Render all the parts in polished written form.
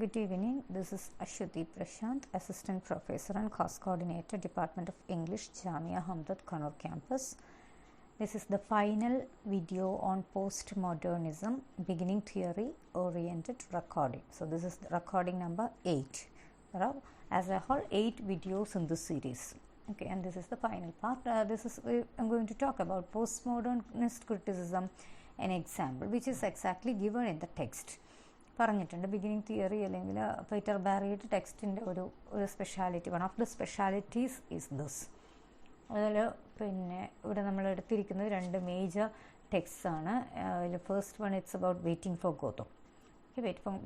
Good evening. This is Ashwati Prashant, Assistant Professor and Course Coordinator, Department of English, Jamia Hamdard Kannur Campus. This is the final video on Postmodernism, Beginning Theory Oriented Recording. So this is recording number 8. There are, as a whole, 8 videos in this series. Okay, and this is the final part. I'm going to talk about postmodernist criticism, an example, which is exactly given in the text. പറഞ്ഞിട്ടുണ്ട് beginning theory അല്ലെങ്കിൽ Peter ബാരിയുടെ ടെക്സ്റ്റിൻ്റെ ഒരു speciality, one of the specialities is this. അതിൽ പിന്നെ ഇവിടെ നമ്മൾ എടുത്തിരിക്കുന്നത് 2 major text ആണ്. അതിൽ first one it's about waiting for Godot.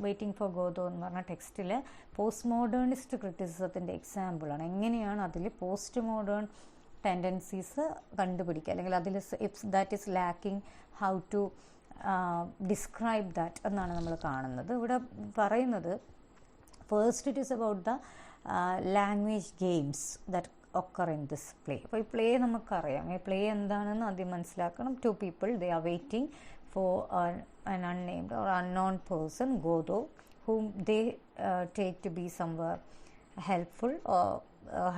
Waiting for Godot എന്ന് പറഞ്ഞ ടെക്സ്റ്റിൽ പോസ്റ്റ് മോഡേണിസ്റ്റ് ക്രിറ്റിസിസത്തിൻ്റെ എക്സാമ്പിളാണ്. എങ്ങനെയാണ് അതിൽ പോസ്റ്റ് മോഡേൺ ടെൻഡൻസീസ് കണ്ടുപിടിക്കുക, അല്ലെങ്കിൽ അതിൽ if that is lacking how to describe that എന്നാണ് നമ്മൾ കാണുന്നത്. ഇവിടെ പറയുന്നത് first it is about the language games that occur in this play. അപ്പോൾ ഈ പ്ലേ നമുക്കറിയാം, ഈ പ്ലേ എന്താണെന്ന് ആദ്യം മനസ്സിലാക്കണം. 2 people, they are waiting for an unnamed or unknown person, Godot, whom they take to be somewhere helpful or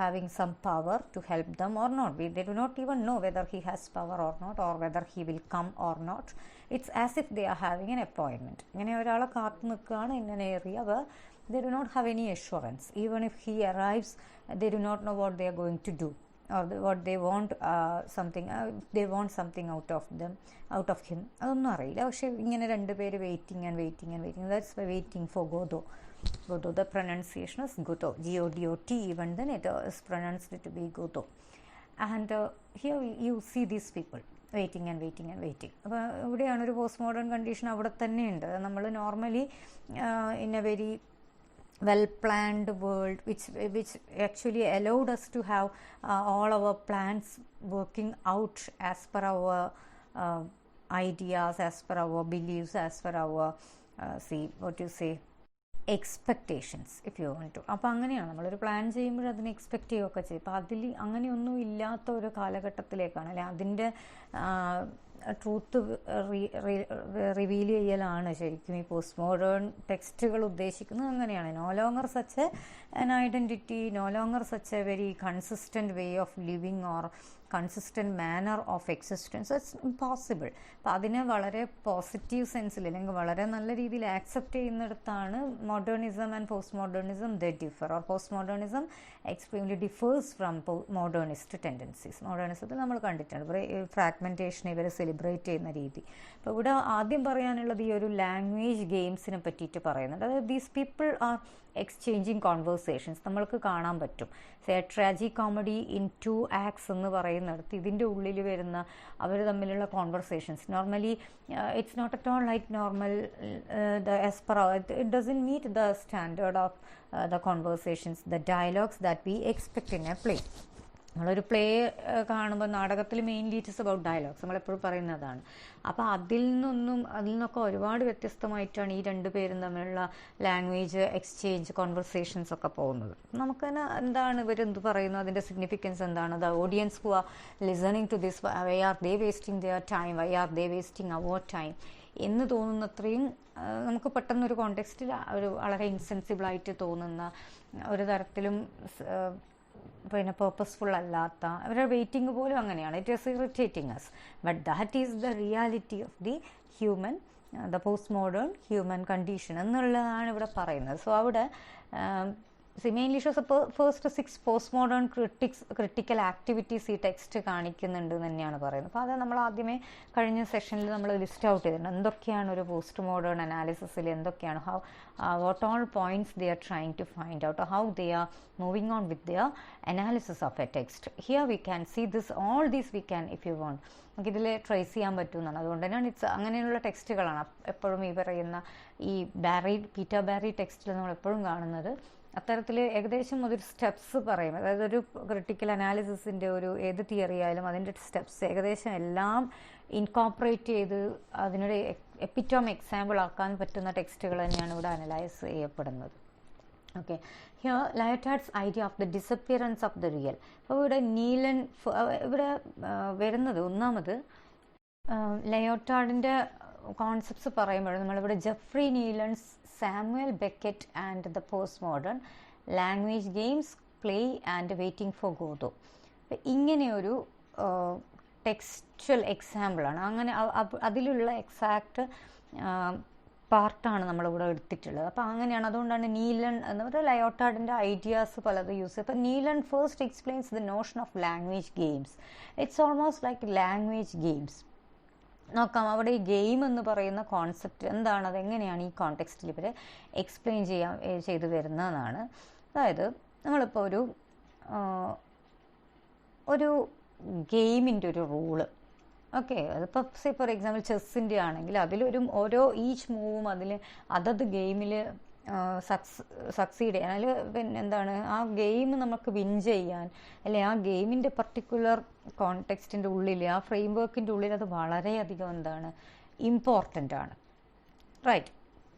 having some power to help them or not. They do not even know whether he has power or not, or whether he will come or not. It's as if they are having an appointment. ഇങ്ങനെ ഒരാളെ കാത്തു നിൽക്കുകയാണ് in an area where they do not have any assurance. Even if he arrives, they do not know what they are going to do, or what they want, they want something out of him. അതൊന്നും അറിയില്ല. പക്ഷേ ഇങ്ങനെ 2 പേര് waiting. That's why waiting for Godot. The pronunciation is Godot, G-O-D-O-T, even then it is pronounced to be Godot. And here you see these people waiting. അപ്പോൾ ഇവിടെയാണ് ഒരു post modern condition അവിടെ തന്നെയുണ്ട്. നമ്മൾ normally in a very well planned world which actually allowed us to have all our plans working out as per our ideas, as per our beliefs, as per our expectations, if you want to. അപ്പോൾ അങ്ങനെയാണ് നമ്മളൊരു plan ചെയ്യുമ്പോൾ അതിനെ expect ചെയ്യുകയൊക്കെ ചെയ്യും. അപ്പോൾ അതിൽ അങ്ങനെയൊന്നും ഇല്ലാത്ത ഒരു കാലഘട്ടത്തിലേക്കാണ്, അല്ലെ അതിൻ്റെ ട്രൂത്ത് റിവീൽ ചെയ്യലാണ് ശരിക്കും ഈ പോസ്റ്റ് മോഡേൺ ടെക്സ്റ്റുകൾ ഉദ്ദേശിക്കുന്നത്. അങ്ങനെയാണ്. No longer such an identity, no longer such a very consistent way of living or consistent manner of existence. It's impossible. അപ്പോൾ അതിനെ വളരെ പോസിറ്റീവ് സെൻസിൽ അല്ലെങ്കിൽ വളരെ നല്ല രീതിയിൽ ആക്സെപ്റ്റ് ചെയ്യുന്നിടത്താണ് modernism and post modernism the differ, or post modernism extremely differs from modernist tendencies. മോഡേണിസത്തിൽ നമ്മൾ കണ്ടിട്ടുണ്ട് ഫ്രാഗ്മെൻറ്റേഷൻ ഇവർ സെലിബ്രേറ്റ് ചെയ്യുന്ന രീതി. അപ്പോൾ ഇവിടെ ആദ്യം പറയാനുള്ളത് ഈ ഒരു ലാംഗ്വേജ് ഗെയിംസിനെ പറ്റിയിട്ട് പറയുന്നുണ്ട്. അതായത് these people are exchanging conversations. നമ്മൾക്ക് കാണാൻ പറ്റും ട്രാജി കോമഡി ഇൻ 2 acts എന്ന് പറയുന്നിടത്ത് ഇതിൻ്റെ ഉള്ളിൽ വരുന്ന അവർ തമ്മിലുള്ള conversations normally it's not at all like normal it doesn't meet the standard of the conversations, the dialogues that we expect in a play. നമ്മളൊരു പ്ലേ കാണുമ്പോൾ നാടകത്തിൽ mainly it is about dialogues, നമ്മളെപ്പോഴും പറയുന്നതാണ്. അപ്പോൾ അതിൽ നിന്നൊക്കെ ഒരുപാട് വ്യത്യസ്തമായിട്ടാണ് ഈ 2 പേരും തമ്മിലുള്ള ലാംഗ്വേജ് എക്സ്ചേഞ്ച് കോൺവെർസേഷൻസ് ഒക്കെ പോകുന്നത്. നമുക്ക് തന്നെ എന്താണ് ഇവരെന്ത് പറയുന്നു, അതിൻ്റെ സിഗ്നിഫിക്കൻസ് എന്താണ്, the audience who are listening to this, why are they wasting their time, why are they wasting our time എന്ന് തോന്നുന്നത്രയും നമുക്ക് പെട്ടെന്നൊരു കോണ്ടെക്സ്റ്റിൽ ഒരു വളരെ ഇൻസെൻസിബിളായിട്ട് തോന്നുന്ന, ഒരു തരത്തിലും പിന്നെ പേർപ്പസ്ഫുൾ അല്ലാത്ത അവരുടെ വെയിറ്റിംഗ് പോലും അങ്ങനെയാണ്. It is irritating us, but that is the reality of the human, the post modern human condition എന്നുള്ളതാണ് ഇവിടെ പറയുന്നത്. സോ അവിടെ mainly shows first 6 post modern critical activities ഈ ടെക്സ്റ്റ് കാണിക്കുന്നുണ്ട് തന്നെയാണ് പറയുന്നത്. അപ്പോൾ അത് നമ്മൾ ആദ്യമേ കഴിഞ്ഞ സെഷനിൽ നമ്മൾ ലിസ്റ്റ് ഔട്ട് ചെയ്തിട്ടുണ്ട്. എന്തൊക്കെയാണ് ഒരു പോസ്റ്റ് മോഡേൺ അനാലിസിസിൽ എന്തൊക്കെയാണ്, what all points they are trying to find out, or how they are moving on with their analysis of a text. Here we can see this, all these we can, if you want, നമുക്ക് ഇതിൽ trace ചെയ്യാൻ പറ്റുമെന്നാണ്. അതുകൊണ്ട് തന്നെയാണ് അങ്ങനെയുള്ള ടെക്സ്റ്റുകളാണ് എപ്പോഴും ഈ പറയുന്ന ഈ പീറ്റർ ബാരി ടെക്സ്റ്റിൽ നമ്മൾ എപ്പോഴും കാണുന്നത്. അത്തരത്തിൽ ഏകദേശം ഒരു സ്റ്റെപ്സ് പറയും. അതായത് ഒരു ക്രിട്ടിക്കൽ അനാലിസിസിൻ്റെ ഒരു ഏത് തിയറി ആയാലും അതിൻ്റെ സ്റ്റെപ്സ് ഏകദേശം എല്ലാം ഇൻകോപ്പറേറ്റ് ചെയ്ത് അതിനൊരു എപ്പിറ്റോം എക്സാമ്പിൾ ആക്കാൻ പറ്റുന്ന ടെക്സ്റ്റുകൾ തന്നെയാണ് ഇവിടെ അനലൈസ് ചെയ്യപ്പെടുന്നത്. Okay, here Lyotard's idea of the disappearance of the real. അപ്പോൾ ഇവിടെ വരുന്നത് ഒന്നാമത് ലയോട്ടാർഡിൻ്റെ കോൺസെപ്റ്റ്സ് പറയുമ്പോൾ നമ്മളിവിടെ Jeffrey Nealon's, Samuel Beckett and the post modern, language games, play and waiting for Godot, ഇങ്ങനെയൊരു ടെക്സ്റ്റൽ എക്സാമ്പിളാണ്. അങ്ങനെ അതിലുള്ള എക്സാക്റ്റ് പാർട്ടാണ് നമ്മളിവിടെ എടുത്തിട്ടുള്ളത്. അപ്പോൾ അങ്ങനെയാണ്, അതുകൊണ്ടാണ് നീലൻ എന്ന് പറയുക ലയോട്ടാർഡിൻ്റെ ഐഡിയാസ് പലത് യൂസ് ചെയ്യും. അപ്പോൾ Nealon first explains the notion of language games. It's almost like language games. നോക്കാം അവിടെ ഈ ഗെയിം എന്ന് പറയുന്ന കോൺസെപ്റ്റ് എന്താണ്, അതെങ്ങനെയാണ് ഈ കോണ്ടെക്സ്റ്റിൽ ഇവർ എക്സ്പ്ലെയിൻ ചെയ്തു വരുന്നതെന്നാണ്. അതായത് നമ്മളിപ്പോൾ ഒരു ഗെയിമിൻ്റെ ഒരു റൂള്, ഓക്കെ, അതിപ്പോൾ സേ ഫോർ എക്സാമ്പിൾ ചെസ്സിൻ്റെ ആണെങ്കിൽ ഓരോ ഈച്ച് മൂവും അതത് ഗെയിമിൽ സക്സീഡ് ചെയ്യാൻ, അതിൽ പിന്നെ എന്താണ് ആ ഗെയിം നമുക്ക് വിൻ ചെയ്യാൻ, അല്ലെ ആ ഗെയിമിൻ്റെ പർട്ടിക്കുലർ കോണ്ടെക്സ്റ്റിൻ്റെ ഉള്ളിൽ, ആ ഫ്രെയിം വർക്കിൻ്റെ ഉള്ളിൽ അത് വളരെയധികം എന്താണ് ഇമ്പോർട്ടൻ്റ് ആണ്, റൈറ്റ്.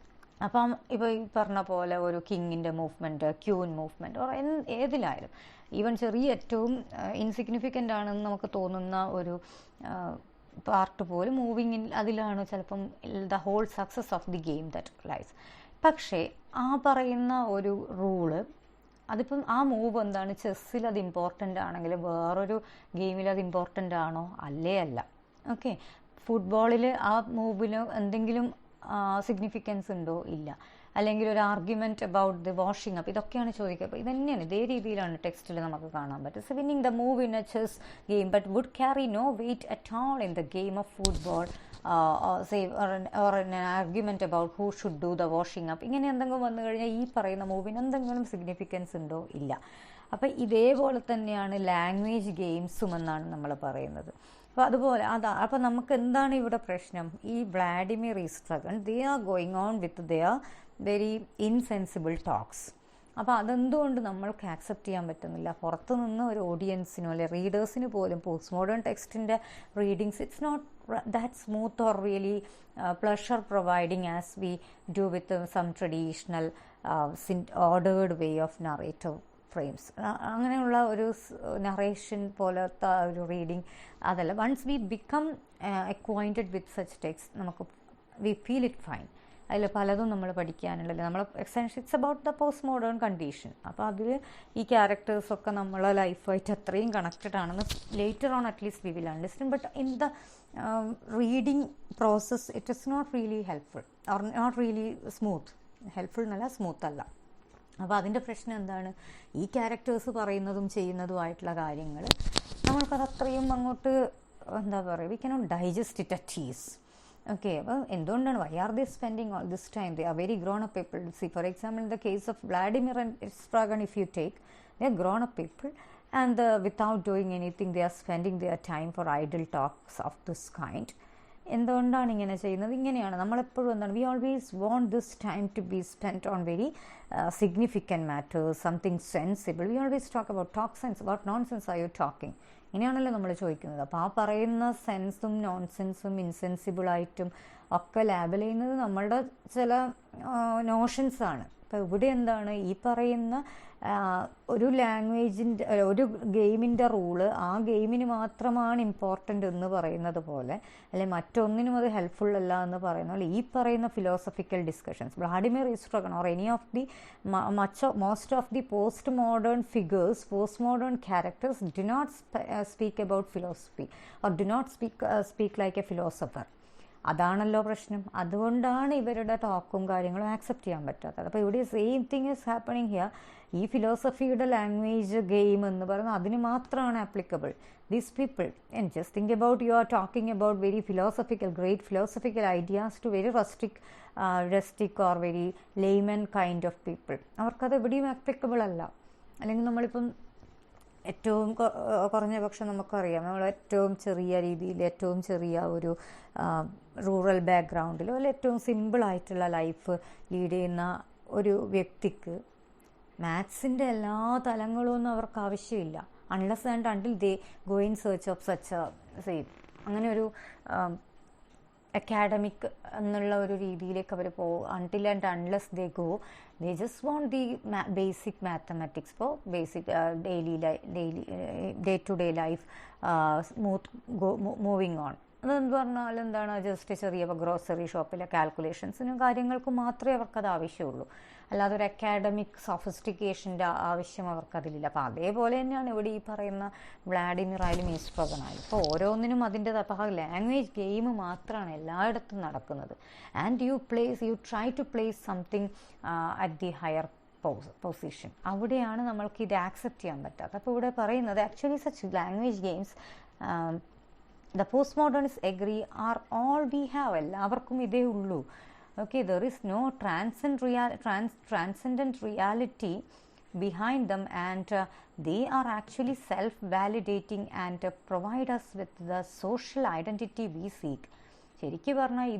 അപ്പം ഇപ്പോൾ ഈ പറഞ്ഞ പോലെ ഒരു കിങ്ങിൻ്റെ മൂവ്മെൻറ്റ്, ക്യൂൻ മൂവ്മെൻറ്റ്, ഓർ ഏതിലായാലും ഈവൻ ചെറിയ ഏറ്റവും ഇൻസിഗ്നിഫിക്കൻ്റ് ആണെന്ന് നമുക്ക് തോന്നുന്ന ഒരു പാർട്ട് പോലും മൂവിങ്ങിൽ അതിലാണ് ചിലപ്പം the whole success of the game that lies. പക്ഷേ ആ പറയുന്ന ഒരു റൂള്, അതിപ്പം ആ മൂവ് എന്താണ് ചെസ്സിൽ അത് ഇമ്പോർട്ടൻ്റ് ആണെങ്കിൽ വേറൊരു ഗെയിമിൽ അത് ഇമ്പോർട്ടൻ്റ് ആണോ? അല്ല. ഓക്കെ, ഫുട്ബോളിൽ ആ മൂവിന് എന്തെങ്കിലും സിഗ്നിഫിക്കൻസ് ഉണ്ടോ? ഇല്ല. അല്ലെങ്കിൽ ഒരു argument about the washing up, ഇതൊക്കെയാണ് ചോദിക്കുക. അപ്പോൾ ഇതന്നെയാണ്, ഇതേ രീതിയിലാണ് ടെക്സ്റ്റിൽ നമുക്ക് കാണാൻ പറ്റും. So winning the move in a chess game but would carry no weight at all in the game of football, or an argument about who should do the washing up, ഇങ്ങനെ എന്തെങ്കിലും വന്നു കഴിഞ്ഞാൽ ഈ പറയുന്ന മൂവിന് എന്തെങ്കിലും സിഗ്നിഫിക്കൻസ് ഉണ്ടോ? ഇല്ല. അപ്പോൾ ഇതേപോലെ തന്നെയാണ് ലാംഗ്വേജ് ഗെയിംസും എന്നാണ് നമ്മൾ പറയുന്നത്. അപ്പോൾ അതുപോലെ അപ്പോൾ നമുക്ക് എന്താണ് ഇവിടെ പ്രശ്നം? ഈ Vladimir Estragon, they are going on with their very insensible talks. അപ്പോൾ അതെന്തുകൊണ്ട് നമ്മൾക്ക് ആക്സെപ്റ്റ് ചെയ്യാൻ പറ്റുന്നില്ല? പുറത്തു നിന്ന് ഒരു ഓഡിയൻസിനോ അല്ലെ റീഡേഴ്സിന് പോലും പോസ്റ്റ് മോഡേൺ ടെക്സ്റ്റിൻ്റെ readings it's not that smooth or really pleasure providing as we do with some traditional ordered way of narrative frames. അങ്ങനെയുള്ള ഒരു നറേഷൻ പോലത്തെ ഒരു റീഡിങ് അതല്ല. Once we become acquainted with such text നമുക്ക് we feel it fine. അതിൽ പലതും നമ്മൾ പഠിക്കാനുള്ളല്ലേ, നമ്മൾ extension it's about the post modern condition. അപ്പോൾ അതിൽ ഈ ക്യാരക്ടേഴ്സൊക്കെ നമ്മളെ ലൈഫായിട്ട് അത്രയും കണക്റ്റഡ് ആണെന്ന് later on at least V will understand. But in the reading process it is not really helpful or not really smooth. Helpful എന്നല്ല, സ്മൂത്ത് അല്ല. അപ്പോൾ അതിൻ്റെ പ്രശ്നം എന്താണ്? ഈ ക്യാരക്ടേഴ്സ് പറയുന്നതും ചെയ്യുന്നതുമായിട്ടുള്ള കാര്യങ്ങൾ നമ്മൾക്കത് അത്രയും അങ്ങോട്ട് എന്താ പറയുക, we cannot digest it at ease. Okay, അപ്പോൾ എന്തുകൊണ്ടാണ് why are they spending all this time? They are very grown up people. See for example in the case of Vladimir and Estragon, if you take, they are grown up people and without doing anything they are spending their time for idle talks of this kind. എന്തുകൊണ്ടാണ് ഇങ്ങനെ ചെയ്യുന്നത്? ഇങ്ങനെയാണ് നമ്മളെപ്പോഴും എന്താണ്, we always want this time to be spent on very significant matters, something sensible. We always talk sense, what non sense are you talking, ഇങ്ങനെയാണല്ലോ നമ്മൾ ചോദിക്കുന്നത്. അപ്പോൾ ആ പറയുന്ന സെൻസും നോൺസെൻസും ഇൻസെൻസിബിളായിട്ടും ഒക്കെ ലാബൽ ചെയ്യുന്നത് നമ്മളുടെ ചില നോഷൻസാണ്. അപ്പോൾ ഇവിടെ എന്താണ് ഈ പറയുന്ന ഒരു ലാംഗ്വേജിൻ്റെ ഒരു ഗെയിമിൻ്റെ റൂള് ആ ഗെയിമിന് മാത്രമാണ് ഇമ്പോർട്ടൻ്റ് എന്ന് പറയുന്നത് പോലെ, അല്ലെ മറ്റൊന്നിനും അത് ഹെൽപ്ഫുൾ അല്ല എന്ന് പറയുന്ന പോലെ ഈ പറയുന്ന philosophical discussions, Vladimir Estragon or any of the most of the post modern figures, post modern characters do not speak about philosophy or do not speak like a philosopher. അതാണല്ലോ പ്രശ്നം. അതുകൊണ്ടാണ് ഇവരുടെ ടോക്കും കാര്യങ്ങളും ആക്സെപ്റ്റ് ചെയ്യാൻ പറ്റാത്തത്. അപ്പോൾ ഇവിടെ same thing is happening here. ഈ ഫിലോസഫിയുടെ ലാംഗ്വേജ് ഗെയിം എന്ന് പറയുന്നത് അതിന് മാത്രമാണ് applicable. These people and just think about you are talking about very philosophical, great philosophical ideas to very rustic or very layman kind of people. അവർക്കത് എവിടെയും applicable അല്ല. അല്ലെങ്കിൽ നമ്മളിപ്പം ഏറ്റവും കുറഞ്ഞ പക്ഷം നമുക്കറിയാം, നമ്മൾ ഏറ്റവും ചെറിയ രീതിയിൽ ഏറ്റവും ചെറിയ ഒരു റൂറൽ ബാക്ക്ഗ്രൗണ്ടിലോ അല്ലെ ഏറ്റവും സിമ്പിളായിട്ടുള്ള ലൈഫ് ലീഡ് ചെയ്യുന്ന ഒരു വ്യക്തിക്ക് മാത്സിൻ്റെ എല്ലാ തലങ്ങളും ഒന്നും അവർക്ക് ആവശ്യമില്ല. Unless and until they go in search of such അങ്ങനെ ഒരു അക്കാഡമിക് എന്നുള്ള ഒരു രീതിയിലേക്ക് അവർ പോകും. Until and unless they go, they just want the basic mathematics for basic day to day life, smooth moving on. അതെന്ത് പറഞ്ഞാൽ എന്താണ്, ജസ്റ്റ് ചെറിയ ഗ്രോസറി ഷോപ്പിലെ കാൽക്കുലേഷൻസിനും കാര്യങ്ങൾക്കും മാത്രമേ അവർക്കത് ആവശ്യമുള്ളൂ. അല്ലാതെ ഒരു അക്കാഡമിക് സൊഫിസ്റ്റിക്കേഷൻ്റെ ആവശ്യം അവർക്കതിലില്ല. അപ്പോൾ അതേപോലെ തന്നെയാണ് ഇവിടെ ഈ പറയുന്ന വ്ളാഡിമിർ ആയാലും ഈസ്ട്രഗൺ ആയാലും. അപ്പോൾ ഓരോന്നിനും അതിൻ്റെ അപ്പോൾ ആ ലാംഗ്വേജ് ഗെയിം മാത്രമാണ് എല്ലായിടത്തും നടക്കുന്നത്. And you try to place something at the higher position. അവിടെയാണ് നമ്മൾക്ക് ഇത് ആക്സെപ്റ്റ് ചെയ്യാൻ പറ്റാത്തത്. അപ്പോൾ ഇവിടെ പറയുന്നത് actually such language games the postmodernists agree are all we have. എല്ലാവർക്കും ഇതേ ഉള്ളൂ. Okay, there is no transcendent reality behind them, and they are actually self-validating and provide us with the social identity we seek. ശരിക്കും പറഞ്ഞാൽ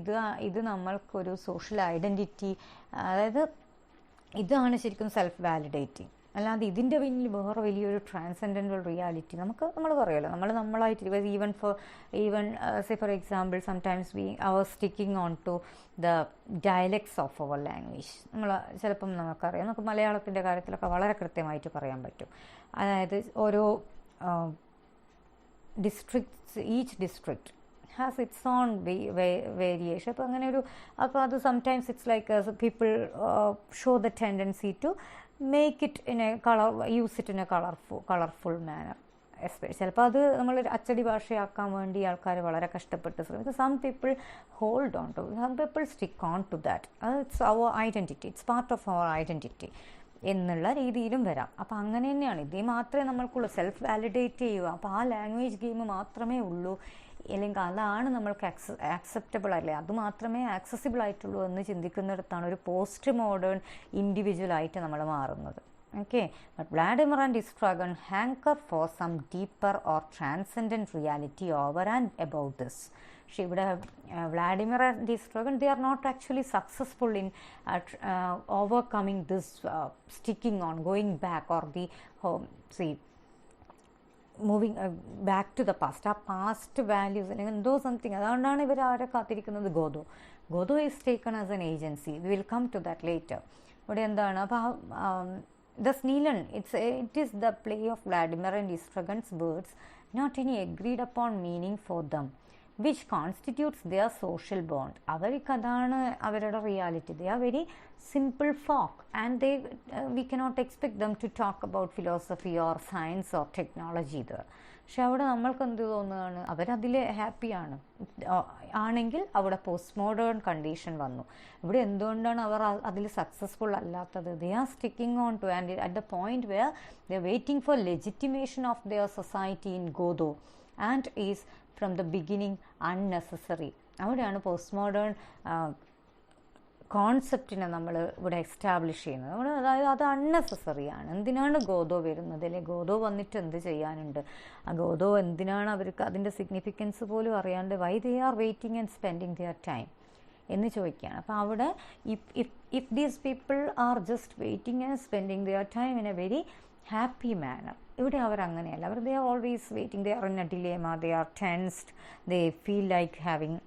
ഇത് നമ്മൾക്കൊരു social identity, അതായത് ഇതാണ് ശരിക്കും സെൽഫ് വാലിഡേറ്റിംഗ്. അല്ലാതെ ഇതിൻ്റെ പിന്നിൽ വേറെ വലിയൊരു ട്രാൻസെൻഡൻ്റൽ റിയാലിറ്റി നമ്മൾ പറയുമല്ലോ, നമ്മളായിട്ട് സേ ഫോർ എക്സാമ്പിൾ സംടൈംസ് അവർ sticking on to the dialects of our language. ചിലപ്പം നമുക്കറിയാം, നമുക്ക് മലയാളത്തിൻ്റെ കാര്യത്തിലൊക്കെ വളരെ കൃത്യമായിട്ട് പറയാൻ പറ്റും. അതായത് ഓരോ each district has its own variation. അപ്പോൾ അത് sometimes it's like people show the tendency to make it in a use it in a colorful manner. ചിലപ്പോൾ അത് നമ്മൾ അച്ചടി ഭാഷയാക്കാൻ വേണ്ടി ആൾക്കാർ വളരെ കഷ്ടപ്പെട്ട് ശ്രമിക്കും. Some people hold on to, some people stick on to that. It's our identity, it's part of our identity എന്നുള്ള രീതിയിലും വരാം. അപ്പോൾ അങ്ങനെ തന്നെയാണ്, ഇതേ മാത്രമേ നമ്മൾക്കുള്ളൂ, സെൽഫ് വാലിഡേറ്റ് ചെയ്യുക. അപ്പോൾ ആ ലാംഗ്വേജ് ഗെയിം മാത്രമേ ഉള്ളൂ, അല്ലെങ്കിൽ അതാണ് നമ്മൾക്ക് ആക്സെപ്റ്റബിൾ അല്ലേ, അത് മാത്രമേ ആക്സസിബിൾ ആയിട്ടുള്ളൂ എന്ന് ചിന്തിക്കുന്നിടത്താണ് ഒരു പോസ്റ്റ് മോഡേൺ ഇൻഡിവിജ്വലായിട്ട് നമ്മൾ മാറുന്നത്. Okay, but Vladimir and Estragon hanker for some deeper or transcendent reality over and about this. പക്ഷേ ഇവിടെ Vladimir and Estragon they are not actually successful in overcoming this sticking on, going back or the moving back to the past. ആ past values അല്ലെങ്കിൽ എന്തോ something, അതുകൊണ്ടാണ് ഇവർ ആരെ കാത്തിരിക്കുന്നത്. Godot is taken as an agency. We will come to that later. ഇവിടെ എന്താണ്, അപ്പോൾ the സ്നീലൺ it is the play of Vladimir and Estragon's words, not any agreed upon meaning for them which constitutes their social bond. അവർക്കതാണ് അവരുടെ റിയാലിറ്റി. They are very simple folk and we cannot expect them to talk about philosophy or science or technology ഇത്. പക്ഷെ അവിടെ നമ്മൾക്ക് എന്ത് തോന്നുകയാണ്, അവരതിൽ ഹാപ്പിയാണ് ആണെങ്കിൽ അവിടെ പോസ്റ്റ് മോഡേൺ കണ്ടീഷൻ വന്നു. ഇവിടെ എന്തുകൊണ്ടാണ് അവർ അതിൽ സക്സസ്ഫുൾ അല്ലാത്തത്? They are sticking on to and at the point where they are waiting for legitimation of their society in Godot and is from the beginning unnecessary. അവിടെയാണ് പോസ്റ്റ് മോഡേൺ കോൺസെപ്റ്റിനെ നമ്മൾ ഇവിടെ establish ചെയ്യുന്നത്. അതായത് അത് അൺനെസസറിയാണ്. എന്തിനാണ് ഗോദോ വരുന്നത്, അല്ലെങ്കിൽ ഗോദോ വന്നിട്ട് എന്ത് ചെയ്യാനുണ്ട്, ആ ഗോദോ എന്തിനാണ് അവർക്ക് അതിൻ്റെ സിഗ്നിഫിക്കൻസ് പോലും അറിയാണ്ട് why they are waiting and spending their time എന്ന് ചോദിക്കുകയാണ്. അപ്പോൾ അവിടെ if these people are just waiting and spending their time in a very happy manner, ഇവിടെ അവർ അങ്ങനെയല്ല. അവർ they are always waiting, they are in a dilemma, they are tensed, they feel like having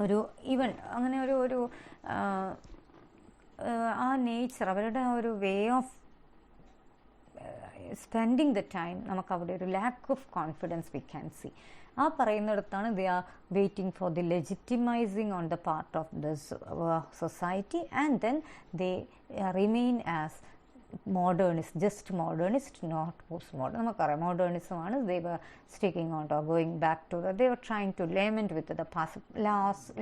ഒരു even അങ്ങനെ ഒരു ആ nature, അവരുടെ ആ ഒരു way of spending the time, നമുക്കവിടെ ഒരു lack of confidence V can see. ആ പറയുന്നിടത്താണ് they are waiting for the legitimising on the part of this society and then they remain as modernist, just modernist, not postmodern. നമുക്കറിയാം modernism ആണ്. They were sticking on or going back to they were trying to lament with the past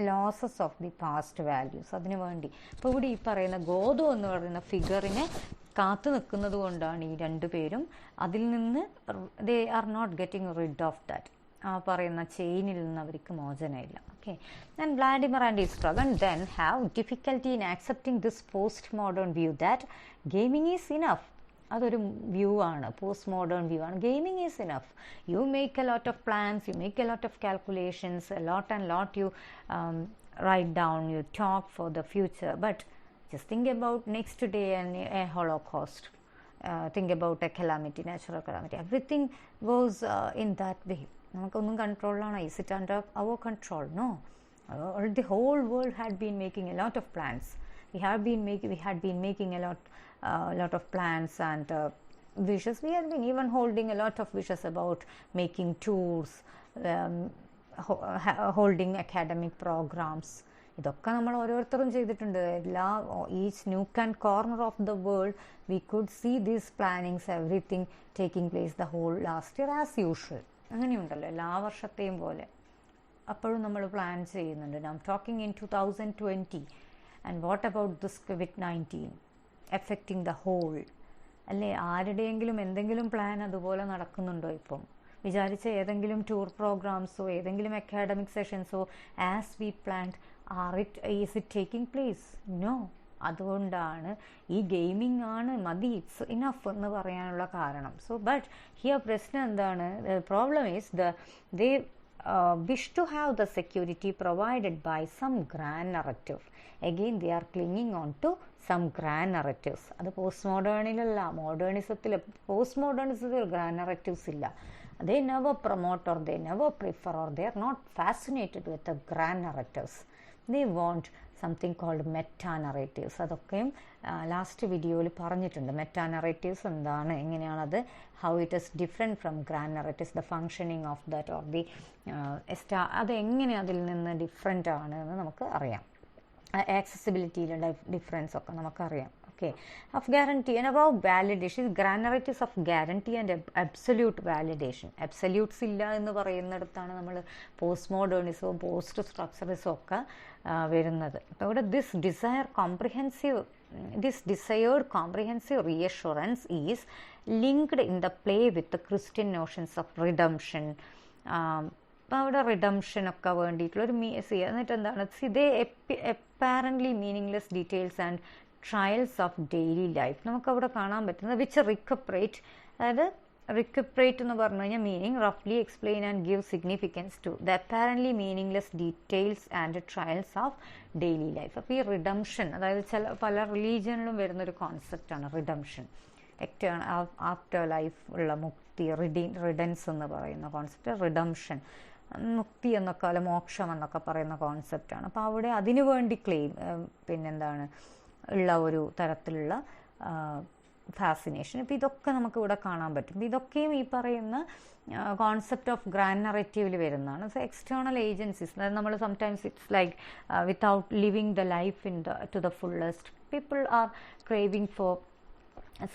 losses of the past values. അതിനു വേണ്ടി ഇപ്പോൾ ഇവിടെ ഈ പറയുന്ന Godot എന്ന് പറയുന്ന ഫിഗറിനെ കാത്തു നിൽക്കുന്നത് കൊണ്ടാണ് ഈ രണ്ടുപേരും അതിൽ നിന്ന് they are not getting rid of that. ആ പറയുന്ന ചെയിനിൽ നിന്ന് അവർക്ക് മോചനമില്ല. Okay, and Vladimir and Istrogan then have difficulty in accepting this post-modern view that gaming is enough. അതൊരു വ്യൂ ആണ്, പോസ്റ്റ് മോഡേൺ വ്യൂ ആണ്. Gaming is enough. You make a lot of plans, you make a lot of calculations, a lot and lot you write down, you talk for the future, but just think about next day and a holocaust, think about a calamity, natural calamity, everything goes in that way. നമുക്കൊന്നും കൺട്രോളിലാണ്. Is it under our control? No. The whole world had been making a lot of plans. We had been making a lot of plans and wishes. We had been even holding a lot of wishes about making tours, holding academic programs. ഇതൊക്കെ നമ്മൾ ഓരോരുത്തരും ചെയ്തിട്ടുണ്ട്. Each nook and corner of the world we could see these plannings, everything taking place the whole last year as usual. അങ്ങനെയുണ്ടല്ലോ എല്ലാ വർഷത്തെയും പോലെ അപ്പോഴും നമ്മൾ പ്ലാൻ ചെയ്യുന്നുണ്ട്. I am talking in 2020. And what about this COVID-19 affecting the whole? അല്ലേ, ആരുടെയെങ്കിലും എന്തെങ്കിലും പ്ലാൻ അതുപോലെ നടക്കുന്നുണ്ടോ? ഇപ്പം വിചാരിച്ച ഏതെങ്കിലും ടൂർ പ്രോഗ്രാംസോ ഏതെങ്കിലും അക്കാഡമിക് സെഷൻസോ as we planned is it taking place? No. അതുകൊണ്ടാണ് ഈ ഗെയിമിംഗ് ആണ് മതി, ഇറ്റ്സ് ഇനഫ് എന്ന് പറയാനുള്ള കാരണം. സോ ബട്ട് ഹിയർ പ്രശ്നം എന്താണ്? Problem is they wish to have the security provided by some grand narrative. Again they are clinging on to some grand narratives. അത് പോസ്റ്റ് മോഡേണിലല്ല, മോഡേണിസത്തിൽ, പോസ്റ്റ് മോഡേണിസത്തിൽ ഗ്രാൻഡ് narratives ഇല്ല. They never promote or they never prefer or they are not fascinated with the grand narratives. They want something called meta narratives. അതൊക്കെയും last വീഡിയോയിൽ പറഞ്ഞിട്ടുണ്ട്. Meta narratives എന്താണ്, എങ്ങനെയാണത്, how it is different from grand narratives, the functioning of that or the അതെങ്ങനെ അതിൽ നിന്ന് different ആണ് എന്ന് നമുക്ക് അറിയാം. ആക്സസിബിലിറ്റിയിലുള്ള ഡിഫറൻസ് ഒക്കെ നമുക്കറിയാം. Okay, of guarantee and about validation, grand narratives of guarantee and absolute validation. Absolutes ഇല്ല എന്ന് പറയുന്നിടത്താണ് നമ്മൾ പോസ്റ്റ് മോഡേണിസവും പോസ്റ്റ് സ്ട്രക്ചറിസവും ഒക്കെ വരുന്നത്. അപ്പോൾ ഇവിടെ this desired comprehensive reassurance is linked in the play with Christian notions of redemption. അപ്പോൾ അവിടെ റിഡംഷനൊക്കെ വേണ്ടിയിട്ടുള്ള ഒരു എന്നിട്ട് എന്താണ്, ഇതേ apparently meaningless details and trials of daily life നമുക്കവിടെ കാണാൻ പറ്റുന്നത്. വിച്ച് റിക്കപ്പറേറ്റ്, അതായത് റിക്കപ്പറേറ്റ് എന്ന് പറഞ്ഞു കഴിഞ്ഞാൽ മീനിങ് റഫ്ലി explain and give significance to the apparently meaningless details and trials of daily life. അപ്പോൾ ഈ റിഡംഷൻ, അതായത് പല റിലീജിയനിലും വരുന്നൊരു കോൺസെപ്റ്റാണ് റിഡംഷൻ. ആഫ്റ്റർ ലൈഫ് ഉള്ള മുക്തി, റിഡൻസ് എന്ന് പറയുന്ന കോൺസെപ്റ്റ്, റിഡംഷൻ, മുക്തി എന്നൊക്കെ അല്ല മോക്ഷം എന്നൊക്കെ പറയുന്ന കോൺസെപ്റ്റാണ്. അപ്പോൾ അവിടെ അതിനു വേണ്ടി ക്ലെയിം പിന്നെന്താണ് ഉള്ള ഒരു തരത്തിലുള്ള ഫാസിനേഷൻ. ഇപ്പോൾ ഇതൊക്കെ നമുക്കിവിടെ കാണാൻ പറ്റും. ഇതൊക്കെയും ഈ പറയുന്ന കോൺസെപ്റ്റ് ഓഫ് ഗ്രാൻഡ് നറേറ്റീവിൽ വരുന്നതാണ്. സോ എക്സ്റ്റേണൽ ഏജൻസീസ്, അതായത് നമ്മൾ sometimes it's like without living the life to the fullest, people are craving for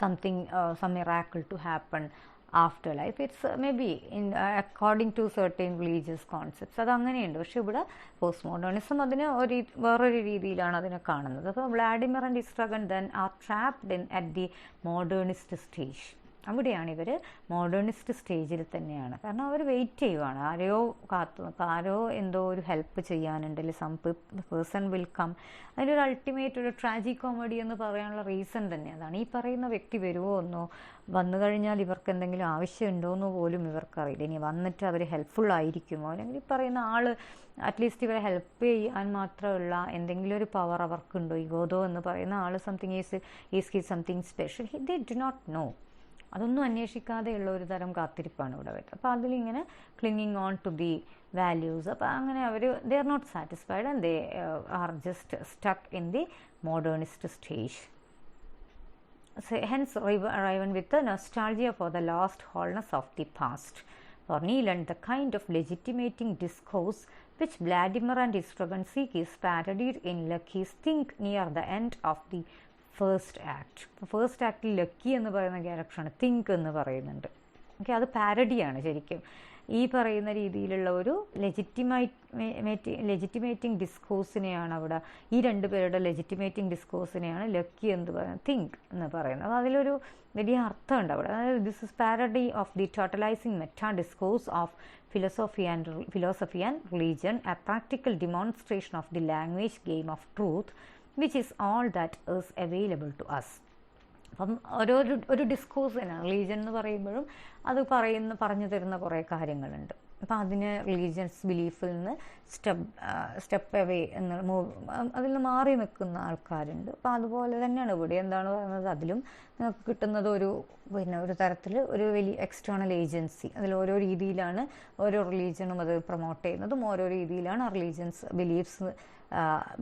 something, some miracle to happen after life. It's maybe according to certain religious concepts. അതങ്ങനെയുണ്ട്. പക്ഷെ ഇവിടെ post modernism അതിന് വേറൊരു രീതിയിലാണ് അതിനെ കാണുന്നത്. അപ്പോൾ Vladimir and Estragon then are trapped in at the modernist stage. അവിടെയാണ് ഇവർ മോഡേണിസ്റ്റ് സ്റ്റേജിൽ തന്നെയാണ്. കാരണം അവർ വെയിറ്റ് ചെയ്യുവാണ്, ആരോ എന്തോ ഒരു ഹെൽപ്പ് ചെയ്യാനുണ്ടെങ്കിൽ സം പേഴ്സൺ വിൽ കം. അതിൻ്റെ ഒരു അൾട്ടിമേറ്റ് ഒരു ട്രാജിക് കോമഡി എന്ന് പറയാനുള്ള റീസൺ തന്നെ അതാണ്. ഈ പറയുന്ന വ്യക്തി വരുമോ എന്നോ, വന്നു കഴിഞ്ഞാൽ ഇവർക്ക് എന്തെങ്കിലും ആവശ്യമുണ്ടോയെന്നോ പോലും ഇവർക്കറിയില്ല. ഇനി വന്നിട്ട് അവർ ഹെൽപ്ഫുൾ ആയിരിക്കുമോ, അല്ലെങ്കിൽ ഈ പറയുന്ന ആൾ അറ്റ്ലീസ്റ്റ് ഇവരെ ഹെൽപ്പ് ചെയ്യാൻ മാത്രമുള്ള എന്തെങ്കിലും ഒരു പവർ അവർക്കുണ്ടോ, ഈ ഗോദോ എന്ന് പറയുന്ന ആൾ something is something special, they do not know. അതൊന്നും അന്വേഷിക്കാതെയുള്ള ഒരു തരം കാത്തിരിപ്പാണ് ഇവിടെ വരുന്നത്. അപ്പോൾ അതിലിങ്ങനെ clinging on to the values. അപ്പോൾ അങ്ങനെ they are not satisfied and they are just stuck in the modernist stage. Hence arriving with the nostalgia for the lost wholeness of the past. For Neeland, the kind of legitimating discourse which Vladimir and Istrogan seek is parodied in Lucky's Think near the end of the first act. First ആക്ടിൽ Lucky എന്ന് പറയുന്ന ക്യാരക്ടറാണ് think എന്ന് പറയുന്നുണ്ട്. Okay, അത് പാരഡിയാണ് ശരിക്കും. ഈ പറയുന്ന രീതിയിലുള്ള ഒരു ലെജിറ്റിമേറ്റിംഗ് ഡിസ്കോഴ്സിനെയാണ് അവിടെ, ഈ രണ്ടുപേരുടെ ലെജിറ്റിമേറ്റിംഗ് ഡിസ്കോഴ്സിനെയാണ് ലക്കി എന്ന് പറയുന്നത്, തിങ്ക് എന്ന് പറയുന്നത്. അപ്പോൾ അതിലൊരു വലിയ അർത്ഥമുണ്ട് അവിടെ. അതായത് this is parody of the totalising meta discourse of philosophy and religion, a practical demonstration of the language game of truth, which is all that is available to us. അപ്പം ഒരു ഡിസ്കോഴ്സ് തന്നെ റിലീജിയൻ എന്ന് പറയുമ്പോഴും അത് പറഞ്ഞു തരുന്ന കുറേ കാര്യങ്ങളുണ്ട്. അപ്പം അതിന് റിലീജിയൻസ് ബിലീഫിൽ നിന്ന് സ്റ്റെപ്പ് അവേ അതിൽ നിന്ന് മാറി നിൽക്കുന്ന ആൾക്കാരുണ്ട്. അപ്പം അതുപോലെ തന്നെയാണ് ഇവിടെ എന്താണ് പറയുന്നത്, അതിലും നമുക്ക് കിട്ടുന്നത് ഒരു തരത്തിൽ ഒരു വലിയ എക്സ്റ്റേണൽ ഏജൻസി. അതിൽ ഓരോ രീതിയിലാണ് ഓരോ റിലീജിയനും അത് പ്രൊമോട്ട് ചെയ്യുന്നതും, ഓരോ രീതിയിലാണ് ആ റിലീജിയൻസ് ബിലീഫ്സ്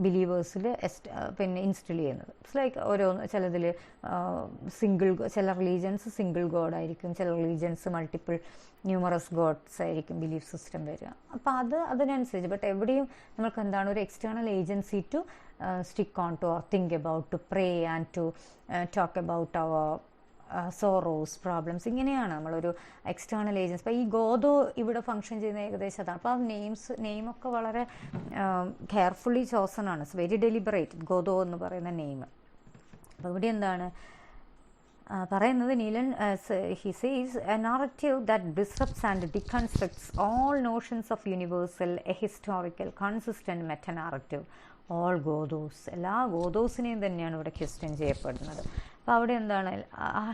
ബിലീവേഴ്സിൽ പിന്നെ ഇൻസ്റ്റിൽ ചെയ്യുന്നത്. ഇറ്റ്സ് ലൈക്ക് ഓരോന്ന്, ചിലതിൽ ചില റിലീജിയൻസ് സിംഗിൾ ഗോഡ് ആയിരിക്കും, ചില റിലീജിയൻസ് മൾട്ടിപ്പിൾ ന്യൂമറസ് ഗോഡ്സ് ആയിരിക്കും ബിലീഫ് സിസ്റ്റം വരിക. അപ്പോൾ അതിനനുസരിച്ച്, ബട്ട് എവിടെയും നമുക്ക് എന്താണ് ഒരു external agency to stick on to or think about, to pray and to talk about our sorrows, problems, ഇങ്ങനെയാണ് നമ്മളൊരു എക്സ്റ്റേണൽ ഏജൻസി. അപ്പോൾ ഈ ഗോദോ ഇവിടെ ഫങ്ഷൻ ചെയ്യുന്ന ഏകദേശം അതാണ്. അപ്പോൾ ആ നെയിമൊക്കെ വളരെ കെയർഫുള്ളി ചോസൺ ആണ്. ഇറ്റ്സ് വെരി ഡെലിബറേറ്റ്, ഗോദോ എന്ന് പറയുന്ന നെയിം. അപ്പോൾ ഇവിടെ എന്താണ് പറയുന്നത്? Nealon he says a narrative that disrupts and deconstructs all notions of universal, ahistorical consistent meta narrative, all Godots, എല്ലാ ഗോദോസിനെയും തന്നെയാണ് ഇവിടെ ക്വസ്റ്റ്യൻ ചെയ്യപ്പെടുന്നത്. അപ്പോൾ അവിടെ എന്താണ്,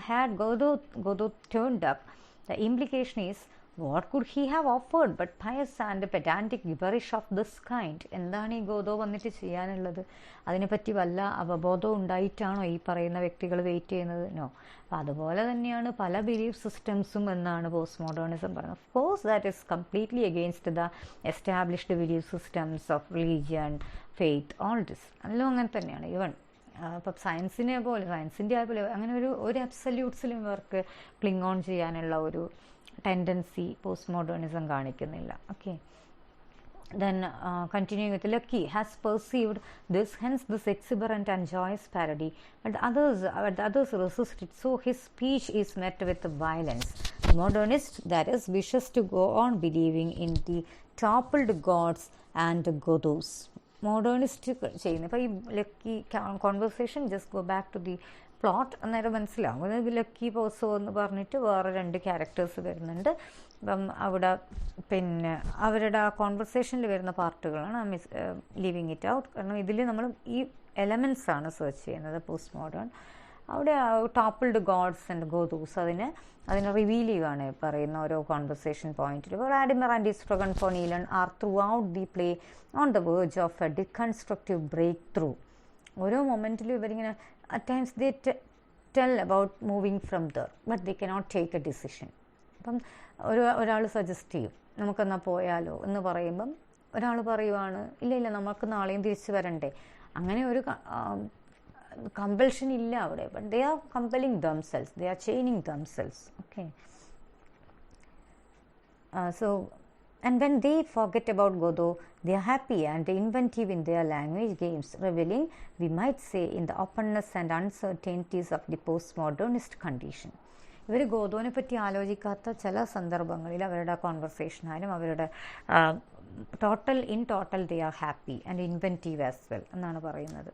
had Godot turned up, the implication is what could he have offered but pious and pedantic gibberish of this kind. എന്താണ് ഈ ഗോദോ വന്നിട്ട് ചെയ്യാനുള്ളത്? അതിനെപ്പറ്റി വല്ല അവബോധവും ഉണ്ടായിട്ടാണോ ഈ പറയുന്ന വ്യക്തികൾ വെയിറ്റ് ചെയ്യുന്നത്? നോ. അപ്പോൾ അതുപോലെ തന്നെയാണ് പല ബിലീഫ് സിസ്റ്റംസും എന്നാണ് പോസ്റ്റ് മോഡേണിസം പറയുന്നത്. Of course that is completely against the established belief systems of religion, faith, all this. എല്ലാം അങ്ങനെ തന്നെയാണ്. ഈവൻ ഇപ്പം സയൻസിൻ്റെ പോലെ അങ്ങനെ ഒരു അബ്സല്യൂട്ട്സിലും ഇവർക്ക് ക്ലിങ് ഓൺ ചെയ്യാനുള്ള ഒരു ടെൻഡൻസി പോസ്റ്റ് മോഡേണിസം കാണിക്കുന്നില്ല. Okay, then continuing with Lucky has perceived this, hence this exuberant and joyous parody, but others resist it, so his speech is met with violence. The modernist, that is, wishes to go on believing in the toppled gods and godos. Modernist ചെയ്യുന്നത്. അപ്പോൾ ഈ Lucky conversation, just go back to the plot, അന്നേരം മനസ്സിലാവും. അതായത് lucky പോസോ എന്ന് പറഞ്ഞിട്ട് വേറെ 2 characters വരുന്നുണ്ട്. അപ്പം അവിടെ പിന്നെ അവരുടെ ആ കോൺവെർസേഷനിൽ വരുന്ന പാർട്ടുകളാണ് ലീവിങ് ഇറ്റ് ഔട്ട്. കാരണം ഇതിൽ നമ്മൾ ഈ എലമെൻറ്റ്സ് ആണ് സെർച്ച് ചെയ്യുന്നത് പോസ്റ്റ് മോഡേൺ. അവിടെ ടോപ്പിൾഡ് ഗോഡ്സ് ആൻഡ് ഗോദൂസ് അതിനെ റിവീൽ ചെയ്യുകയാണ് പറയുന്ന ഓരോ കോൺവെർസേഷൻ പോയിന്റിൽ. Vladimir and Estragon for Nealon are throughout the play on the verge of a deconstructive breakthrough. ഓരോ മൊമെൻറ്റിലും ഇവരിങ്ങനെ at times they tell about moving from there, but they cannot take a decision. അപ്പം ഒരാൾ suggest ചെയ്യും, നമുക്കെന്നാൽ പോയാലോ എന്ന് പറയുമ്പം ഒരാൾ പറയുവാണ്, ഇല്ല നമുക്ക് നാളെയും തിരിച്ചു വരണ്ടേ. അങ്ങനെ ഒരു കമ്പൽഷൻ ഇല്ല അവിടെ. But they are കമ്പലിങ് themselves, they are chaining themselves. Okay, so and when they forget about Godot, they are happy and inventive in their language games, reveling, we might say, in the openness and uncertainties of the postmodernist condition. ഇവർ ഗോദോനെ പറ്റി ആലോചിക്കാത്ത ചില സന്ദർഭങ്ങളിൽ അവരുടെ കോൺവെർസേഷനായാലും അവരുടെ total they are happy and inventive as well എന്നാണ് പറയുന്നത്.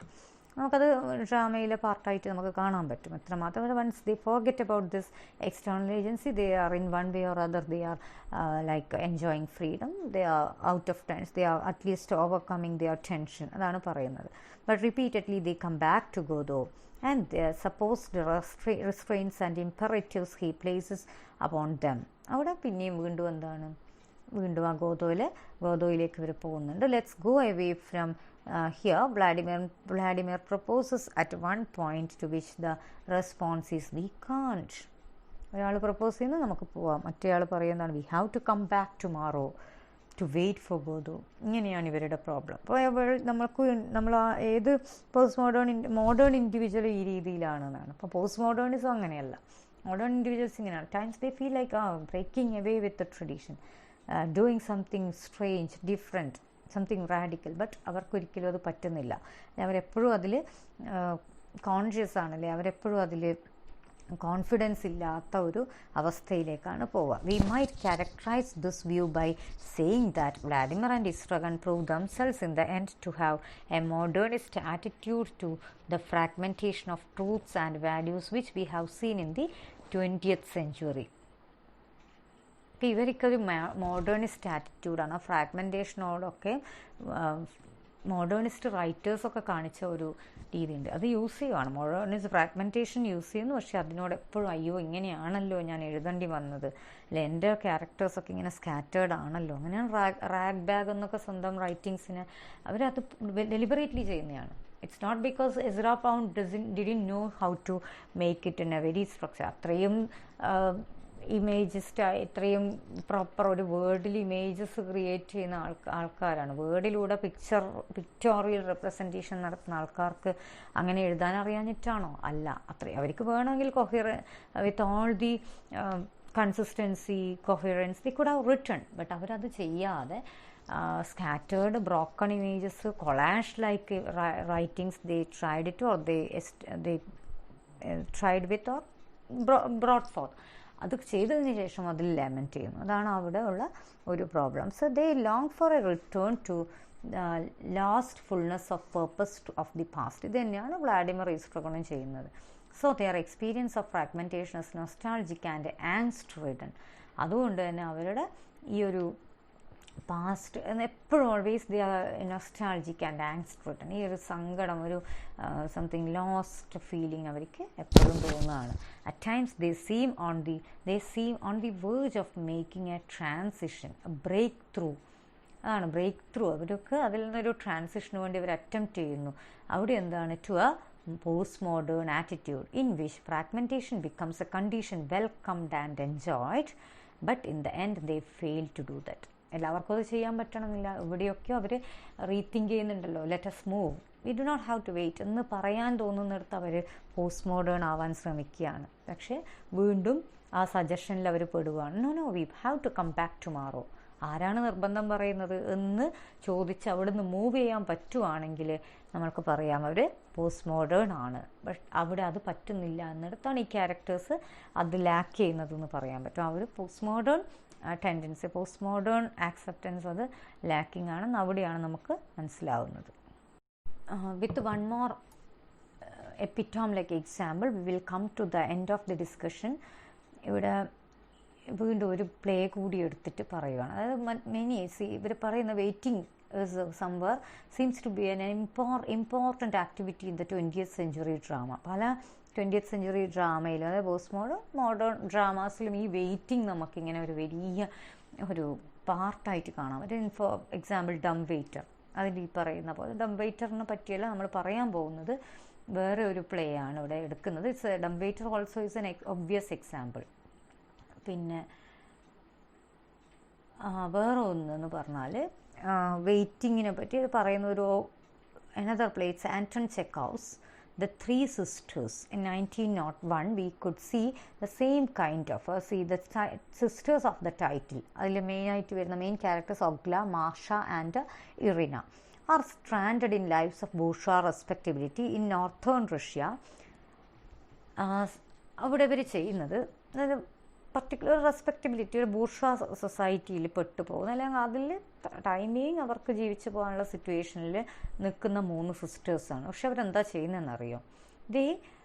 നമുക്കത് ഡ്രാമയിലെ പാർട്ടായിട്ട് നമുക്ക് കാണാൻ പറ്റും. എത്രമാത്രം once they forget about this external agency, they are in one way or other, they are like enjoying freedom, they are out of tension, they are at least overcoming their tension, അതാണ് പറയുന്നത്. But repeatedly they come back to Godot and the supposed restraints and imperatives he places upon dum. അവിടെ പിന്നെയും വീണ്ടും ആ ഗോദോയിലേക്ക് ഇവർ പോകുന്നുണ്ട്. Let's go away from here. Vladimir proposes at one point to which the response is we can't. ഒരാൾ propose ചെയ്യുന്നത് നമുക്ക് പോവാം, മറ്റേയാൾ പറയുന്നതാണ് we have to come back tomorrow to wait for Godot. ഇങ്ങനെയാണ് ഇവരുടെ പ്രോബ്ലം. അപ്പോൾ നമ്മൾ ഏത് മോഡേൺ ഇൻഡിവിജ്വൽ ഈ രീതിയിലാണെന്നാണ്. അപ്പോൾ പോസ്റ്റ് മോഡേണിസം അങ്ങനെയല്ല. മോഡേൺ ഇൻഡിവിജ്വൽസ് ഇങ്ങനെയാണ്. Times they feel like breaking away with the tradition, doing something strange, different, something radical. But അവർക്കൊരിക്കലും അത് പറ്റുന്നില്ല. അവരെപ്പോഴും അതിൽ കോൺഷ്യസ് ആണല്ലേ, അവരെപ്പോഴും അതിൽ കോൺഫിഡൻസ് ഇല്ലാത്ത ഒരു അവസ്ഥയിലേക്കാണ് പോവുക. We might characterise this view by saying that Vladimir and Estragon prove themselves in the end to have a modernist attitude to the fragmentation of truths and values which we have seen in the 20th century. അപ്പോൾ ഇവർക്കൊരു modernist ആറ്റിറ്റ്യൂഡാണ്. ഫ്രാഗ്മെൻറ്റേഷനോടൊക്കെ modernist റൈറ്റേഴ്സൊക്കെ കാണിച്ച ഒരു രീതിയുണ്ട്. അത് use ചെയ്യുവാണ്. Modernist fragmentation use ചെയ്യുന്നു. പക്ഷേ അതിനോട് എപ്പോഴും അയ്യോ ഇങ്ങനെയാണല്ലോ ഞാൻ എഴുതേണ്ടി വന്നത്, അല്ലെ എൻ്റെ ക്യാരക്ടേഴ്സൊക്കെ ഇങ്ങനെ സ്കാറ്റേർഡ് ആണല്ലോ, അങ്ങനെയാണ് റാഗ് ബാഗ് എന്നൊക്കെ സ്വന്തം റൈറ്റിങ്സിന് അവരത് ഡെലിബറേറ്റ്ലി ചെയ്യുന്നതാണ്. It's not because Ezra Pound didn't know how to make it in a very structure. അത്രയും ഇമേജിസ്റ്റ് ഇത്രയും പ്രോപ്പർ ഒരു വേർഡിൽ ഇമേജസ് ക്രിയേറ്റ് ചെയ്യുന്ന ആൾക്കാരാണ്. വേർഡിലൂടെ പിക്ചോറിയൽ റെപ്രസെൻറ്റേഷൻ നടത്തുന്ന ആൾക്കാർക്ക് അങ്ങനെ എഴുതാൻ അറിയാഞ്ഞിട്ടാണോ? അല്ല, അവർക്ക് വേണമെങ്കിൽ with all the consistency, coherence the could have written. But അവരത് ചെയ്യാതെ scattered, broken images, collage-like writings, they tried it, or they tried with or brought forth. അത് ചെയ്തതിന് ശേഷം അതിൽ ലാമെൻറ്റ് ചെയ്യുന്നു. അതാണ് അവിടെ ഉള്ള ഒരു problem. So they long for a return to lost fullness of purpose of the past. ഇത് തന്നെയാണ് വ്ളാഡിമിർ ഈസ്ട്രഗണും ചെയ്യുന്നത്. So their experience of fragmentation is nostalgic and angst ridden. അതുകൊണ്ട് തന്നെ അവരുടെ ഈ ഒരു പാസ്റ്റ് എപ്പോഴും always they are nostalgic and angst ridden. ഈ ഒരു സങ്കടം, ഒരു സംതിങ് ലോസ്റ്റ് ഫീലിംഗ് അവർക്ക് എപ്പോഴും തോന്നുകയാണ്. At times they seem on the verge of making a transition, breakthrough. അതാണ് ബ്രേക്ക് ത്രൂ. അവരൊക്കെ അതിൽ നിന്നൊരു ട്രാൻസിഷന് വേണ്ടി അവർ അറ്റംപ്റ്റ് ചെയ്യുന്നു. അവിടെ എന്താണ്? To a postmodern attitude in which fragmentation becomes a condition welcomed and enjoyed, but in the end they fail to do that. എല്ലാവർക്കും അത് ചെയ്യാൻ പറ്റണമെന്നില്ല. ഇവിടെയൊക്കെ അവർ റീതിങ്ക് ചെയ്യുന്നുണ്ടല്ലോ, let us move, we do not have to wait എന്ന് പറയാൻ തോന്നുന്നിടത്ത് അവർ post modern ആവാൻ ശ്രമിക്കുകയാണ്. പക്ഷേ വീണ്ടും ആ സജഷനിൽ അവർ പെടുകയാണ്. No we have to come back tomorrow. ആരാണ് നിർബന്ധം പറയുന്നത് എന്ന് ചോദിച്ച് അവിടുന്ന് മൂവ് ചെയ്യാൻ പറ്റുവാണെങ്കിൽ നമ്മൾക്ക് പറയാം അവർ പോസ്റ്റ് മോഡേൺ ആണ്. ബട്ട് അവിടെ അത് പറ്റുന്നില്ല എന്നിടത്താണ് ഈ ക്യാരക്ടേഴ്സ് അത് ലാക്ക് ചെയ്യുന്നതെന്ന് പറയാൻ പറ്റും. അവർ post modern tendency, post modern acceptance അത് ലാക്കിംഗ് ആണെന്ന് അവിടെയാണ് നമുക്ക് മനസ്സിലാവുന്നത്. With one more epitome like example we will come to the end of the discussion. ഇവിടെ വീണ്ടും ഒരു പ്ലേ കൂടി എടുത്തിട്ട് പറയുകയാണ്. അതായത് ഇവർ പറയുന്ന waiting somewhere seems to be an important activity in the 20th century drama. പല 20th century ഡ്രാമയിലും, അതായത് പോസ്റ്റ് മോഡേൺ ഡ്രാമാസിലും ഈ വെയിറ്റിംഗ് നമുക്കിങ്ങനെ ഒരു വലിയ ഒരു പാർട്ടായിട്ട് കാണാം. ഒരു ഫോർ എക്സാമ്പിൾ ഡം വെയിറ്റർ. അതിൽ ഈ പറയുന്ന പോലെ ഡം വെയിറ്ററിനെ പറ്റിയല്ല നമ്മൾ പറയാൻ പോകുന്നത്, വേറെ ഒരു പ്ലേ ആണ് ഇവിടെ എടുക്കുന്നത്. It's dumb waiter also is an obvious example. പിന്നെ വേറെ ഒന്നെന്ന് പറഞ്ഞാൽ വെയിറ്റിങ്ങിനെ പറ്റി പറയുന്ന ഒരു another play, it's Anton Chekhov's The Three Sisters. In 1901 we could see the same kind of the sisters of the title. അതിൽ മെയിനായിട്ട് വരുന്ന മെയിൻ ക്യാരക്ടേഴ്സ് ഒഗ്ല, മാഷ and ഇറിന are stranded in lives of bourgeois respectability in northern Russia. അവിടെ ഇവർ ചെയ്യുന്നത്, അതായത് particular റെസ്പെക്റ്റബിലിറ്റി, ഒരു bourgeois സൊസൈറ്റിയിൽ പെട്ടുപോകുന്നു, അല്ലെങ്കിൽ അതിൽ ടൈമിങ് അവർക്ക് ജീവിച്ചു പോകാനുള്ള സിറ്റുവേഷനിൽ നിൽക്കുന്ന 3 സിസ്റ്റേഴ്സാണ്. പക്ഷെ അവരെന്താ ചെയ്യുന്നതെന്നറിയോ?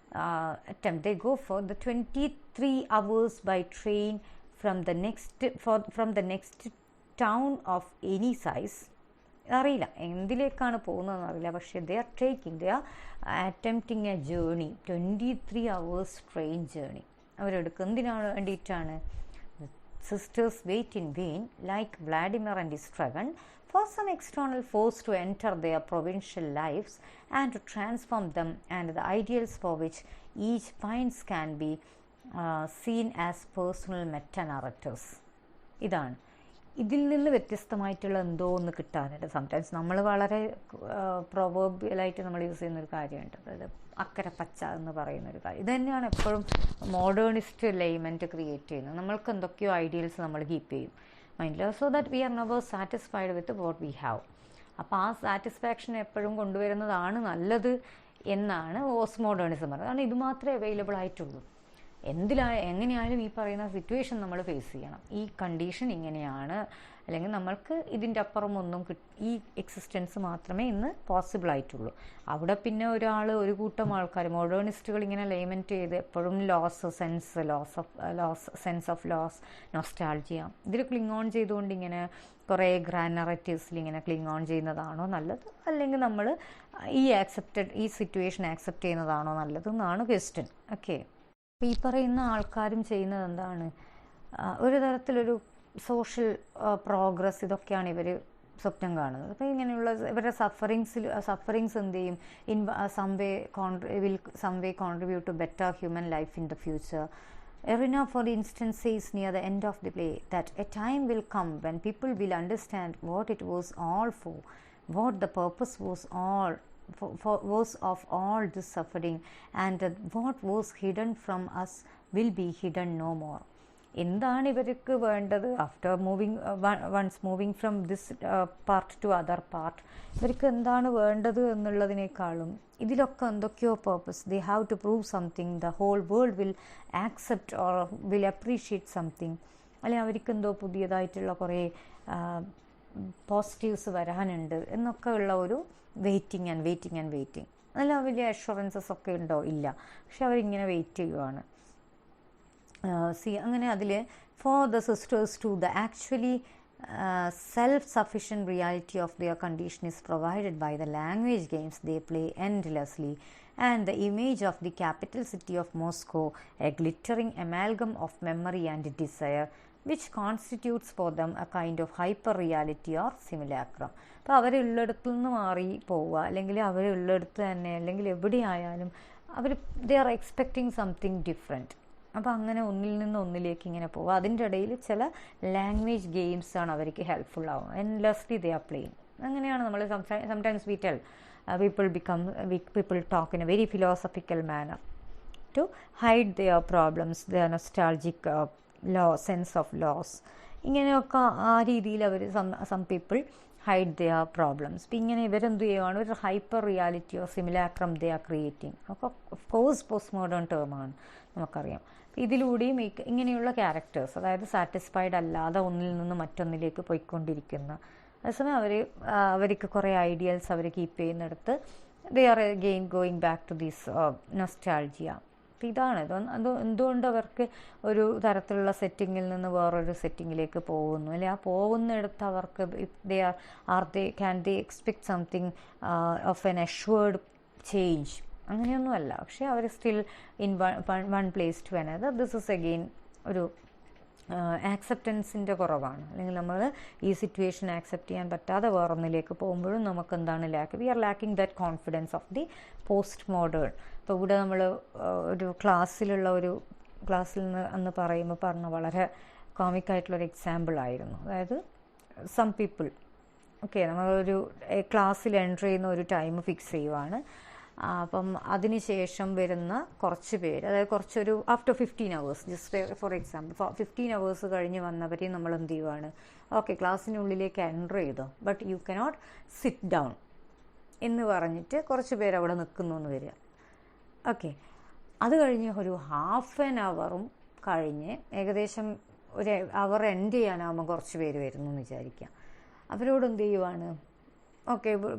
they go for the 23 hours by train from the next town of any size. അറിയില്ല എന്തിലേക്കാണ് പോകുന്നതെന്ന് അറിയില്ല. പക്ഷേ they are attempting a journey, 23 hours train journey. അവരെടുക്കുന്നതിനാണ് വേണ്ടിയിട്ടാണ്. Sisters wait in vain like Vladimir and Estragon for some external force to enter their provincial lives and to transform them, and the ideals for which each finds can be seen as personal meta-narratives. ഇതാണ് ഇതിൽ നിന്ന് വ്യത്യസ്തമായിട്ടുള്ള എന്തോ ഒന്ന് കിട്ടാനുണ്ട്. Sometimes നമ്മൾ വളരെ പ്രൊവേർബിയലായിട്ട് നമ്മൾ യൂസ് ചെയ്യുന്നൊരു കാര്യമുണ്ട്, അതായത് അക്കരെ പച്ച എന്ന് പറയുന്നൊരു കാര്യം. ഇത് തന്നെയാണ് എപ്പോഴും മോഡേണിസ്റ്റ് എലൈമെൻറ്റ് ക്രിയേറ്റ് ചെയ്യുന്നത്. നമ്മൾക്ക് എന്തൊക്കെയോ ഐഡിയൽസ് നമ്മൾ കീപ്പ് ചെയ്യും മൈൻഡിൽ, so that we R never satisfied with what we have. അപ്പോൾ ആ സാറ്റിസ്ഫാക്ഷൻ എപ്പോഴും കൊണ്ടുവരുന്നതാണ് നല്ലത് എന്നാണ് പോസ്റ്റ് മോഡേണിസം പറയുന്നത്. കാരണം ഇത് മാത്രമേ അവൈലബിൾ ആയിട്ടുള്ളൂ. എങ്ങനെയായാലും ഈ പറയുന്ന സിറ്റുവേഷൻ നമ്മൾ ഫേസ് ചെയ്യണം. ഈ കണ്ടീഷൻ ഇങ്ങനെയാണ്, അല്ലെങ്കിൽ നമ്മൾക്ക് ഇതിൻ്റെ അപ്പുറം ഒന്നും ഈ എക്സിസ്റ്റൻസ് മാത്രമേ ഇന്ന് പോസിബിൾ ആയിട്ടുള്ളൂ. അവിടെ പിന്നെ ഒരു കൂട്ടം ആൾക്കാർ മോഡേണിസ്റ്റുകൾ ഇങ്ങനെ ലേമെൻറ്റ് ചെയ്ത് എപ്പോഴും സെൻസ് ഓഫ് ലോസ്, നൊസ്റ്റാൾജിയ ഇതിൽ ക്ലിങ് ഓൺ ചെയ്തുകൊണ്ട് ഇങ്ങനെ കുറേ ഗ്രാൻഡ് നറേറ്റീവ്സിൽ ഇങ്ങനെ ക്ലിങ് ഓൺ ചെയ്യുന്നതാണോ നല്ലത്, അല്ലെങ്കിൽ നമ്മൾ ഈ സിറ്റുവേഷൻ ആക്സെപ്റ്റ് ചെയ്യുന്നതാണോ നല്ലതെന്നാണ് ക്വസ്റ്റ്യൻ. ഓക്കെ, അപ്പോൾ ഈ പറയുന്ന ആൾക്കാരും ചെയ്യുന്നത് എന്താണ്? ഒരു തരത്തിലൊരു സോഷ്യൽ പ്രോഗ്രസ് ഇതൊക്കെയാണ് ഇവർ സ്വപ്നം കാണുന്നത്. അപ്പോൾ ഇങ്ങനെയുള്ള ഇവരുടെ സഫറിങ്സ് എന്ത് ചെയ്യും? Some way contribute to better human life in the future. Irina, for instance, says near the end of the play that a time will come when people will understand what it was all for, what the purpose was was of all this suffering, and that what was hidden from us will be hidden no more. എന്താണ് ഇവർക്ക് വേണ്ടത് after once moving from this part to other part, ഇവർക്ക് എന്താണ് വേണ്ടത് എന്നുള്ളതിനേക്കാളും ഇതിലൊക്കെ എന്തൊക്കെയോ purpose, they have to prove something, the whole world will accept or will appreciate something, അല്ലെങ്കിൽ അവർക്ക് എന്തോ പുതിയതായിട്ടുള്ള കുറേ പോസിറ്റീവ്സ് വരാനുണ്ട് എന്നൊക്കെ ഉള്ള ഒരു വെയിറ്റിംഗ്. നല്ല വലിയ അഷുറൻസസ് ഒക്കെ ഉണ്ടോ? ഇല്ല. പക്ഷെ അവരിങ്ങനെ വെയിറ്റ് ചെയ്യുവാണ്. അങ്ങനെ അതിൽ for the sisters to the actually self-sufficient reality of their condition is provided by the language games they play endlessly, and the image of the capital city of Moscow, a glittering amalgam of memory and desire, which constitutes for them a kind of hyper reality or simulacrum. അപ്പോൾ അവരുള്ളിടത്തു നിന്ന് മാറി പോവുക, അല്ലെങ്കിൽ അവരുള്ളിടത്ത് തന്നെ, അല്ലെങ്കിൽ എവിടെയായാലും അവർ they are expecting something different. അപ്പോൾ അങ്ങനെ ഒന്നിൽ നിന്ന് ഒന്നിലേക്ക് ഇങ്ങനെ പോകുക. അതിൻ്റെ ഇടയിൽ ചില ലാംഗ്വേജ് ഗെയിംസാണ് അവർക്ക് ഹെൽപ്ഫുൾ ആവും. എൻലെസ്ലി ദേ ആർ പ്ലേയിങ്. അങ്ങനെയാണ് നമ്മൾ sometimes we tell people talk in a very philosophical manner to hide their problems, their nostalgic sense of loss. ഇങ്ങനെയൊക്കെ ആ രീതിയിൽ അവർ some people hide their problems. ഇപ്പം ഇങ്ങനെ ഇവരെന്ത് ചെയ്യുകയാണ്, ഒരു ഹൈപ്പർ റിയാലിറ്റിയോ സിമിലാക്രം ദേ ആർ ക്രിയേറ്റിംഗ്. അപ്പോൾ ഓഫ് കോഴ്സ് പോസ്റ്റ് മോഡേൺ ടേമാണ് നമുക്കറിയാം. ഇതിലൂടെയും ഇങ്ങനെയുള്ള ക്യാരക്ടേഴ്സ്, അതായത് സാറ്റിസ്ഫൈഡ് അല്ലാതെ ഒന്നിൽ നിന്ന് മറ്റൊന്നിലേക്ക് പോയിക്കൊണ്ടിരിക്കുന്ന, അതേസമയം അവർക്ക് കുറേ ഐഡിയൽസ് അവർ കീപ്പ് ചെയ്യുന്നിടത്ത് they are again going back to these nostalgia. അപ്പം ഇതാണ് എന്തുകൊണ്ട് അവർക്ക് ഒരു തരത്തിലുള്ള സെറ്റിങ്ങിൽ നിന്ന് വേറൊരു സെറ്റിങ്ങിലേക്ക് പോകുന്നു, അല്ലെ ആ പോകുന്നിടത്ത് അവർക്ക് can they expect something of an assured change? അങ്ങനെയൊന്നുമല്ല. പക്ഷേ അവർ still in one place to another. This is again ഒരു ആക്സെപ്റ്റൻസിൻ്റെ കുറവാണ്. അല്ലെങ്കിൽ നമ്മൾ ഈ സിറ്റുവേഷൻ ആക്സെപ്റ്റ് ചെയ്യാൻ പറ്റാതെ വേറൊന്നിലേക്ക് പോകുമ്പോഴും നമുക്ക് എന്താണ് we are lacking that confidence of the post modern. ഇപ്പോൾ ഇവിടെ നമ്മൾ ഒരു ക്ലാസ്സിൽ നിന്ന് അന്ന് പറഞ്ഞ വളരെ കോമിക്കായിട്ടുള്ളൊരു എക്സാമ്പിളായിരുന്നു. അതായത് സം പീപ്പിൾ നമ്മളൊരു ക്ലാസ്സിൽ എൻ്റർ ചെയ്യുന്ന ഒരു ടൈം ഫിക്സ് ചെയ്യുവാണ്. അപ്പം അതിന് ശേഷം വരുന്ന കുറച്ച് പേര്, അതായത് കുറച്ചൊരു after 15 hours, just for example 15 hours കഴിഞ്ഞ് വന്നവരെ നമ്മൾ എന്ത് ചെയ്യുവാണ്, ക്ലാസ്സിനുള്ളിലേക്ക് എൻ്റർ ചെയ്തോ, but you cannot sit down എന്ന് പറഞ്ഞിട്ട് കുറച്ച് പേര് അവിടെ നിൽക്കുന്നു എന്ന് വരിക. അത് കഴിഞ്ഞ് ഒരു ഹാഫ് ആൻ അവറും കഴിഞ്ഞ് ഏകദേശം ഒരു അവർ എൻഡ് ചെയ്യാനാകുമ്പോൾ കുറച്ച് പേര് വരുന്നു എന്ന് വിചാരിക്കാം. അവരോട് എന്ത് ചെയ്യുവാണ്,